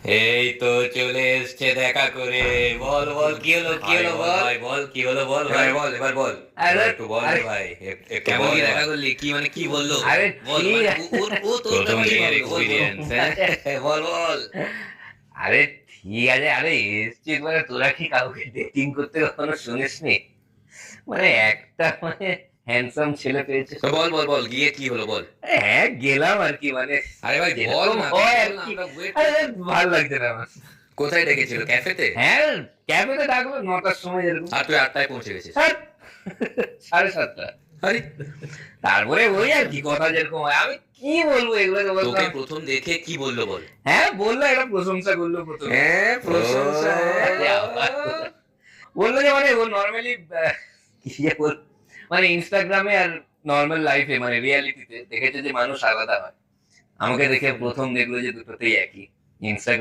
এই তো চলে এসছে দেখা করে। বল বল কি হলো কি হলো বল ভাই, বল কি হলো বল ভাই, বল এবার বল। আরে একটু বল আরে ভাই, একটু কেমন বল কি ভাই। দেখা করলি, কি মানে কি বললো? আরে বল ঠিক মানে আছে। ও তোর প্রথম ব্যাপারে কি দিনের বললো? বল বল। এক্সপিরিয়েন্স, হ্যাঁ বল বল। আরে ঠিক আছে, আরে এসছি মানে তোরা কি কাউকে ডেটিং করতে কখনো শুনিসনি? মানে একটা মানে হ্যান্ডসাম ছেলে পেয়েছে। তো বল বল বল, গিয়ে কি হলো বল। হ্যাঁ গেলাম আর কি, মানে আরে ভাই বল যেরকম না, হয় বল আর না, কি। আমরা ওয়েট আরে করছি। ভালো লাগছে না আমার। কোথায় ডেকেছিল, ক্যাফেতে? হ্যাঁ, ক্যাফেতে ডাকলো 9টার সময় এরকম। আর তুই 8টায় পৌঁছে গেছিস? হ্যাট, 7:30। আরে তারপরে ওই আর কি কথা যেরকম হয়, আমি কি বলবো এগুলোকে তোকে বললাম। প্রথম দেখে কি বললো বল। হ্যাঁ বললো, একটা প্রশংসা করলো প্রথমে। হ্যাঁ প্রশংসা, বললো যে মানে ও নর্মালি কি যে মানে ইনস্টাগ্রামে আর নর্মাল লাইফে মানে রিয়ালিটিতে দেখেছে যে মানুষ আলাদা হয়। আমাকে দেখে প্রথম দেখলো যে দুটোতেই একই। ইনস্টাগ্রাম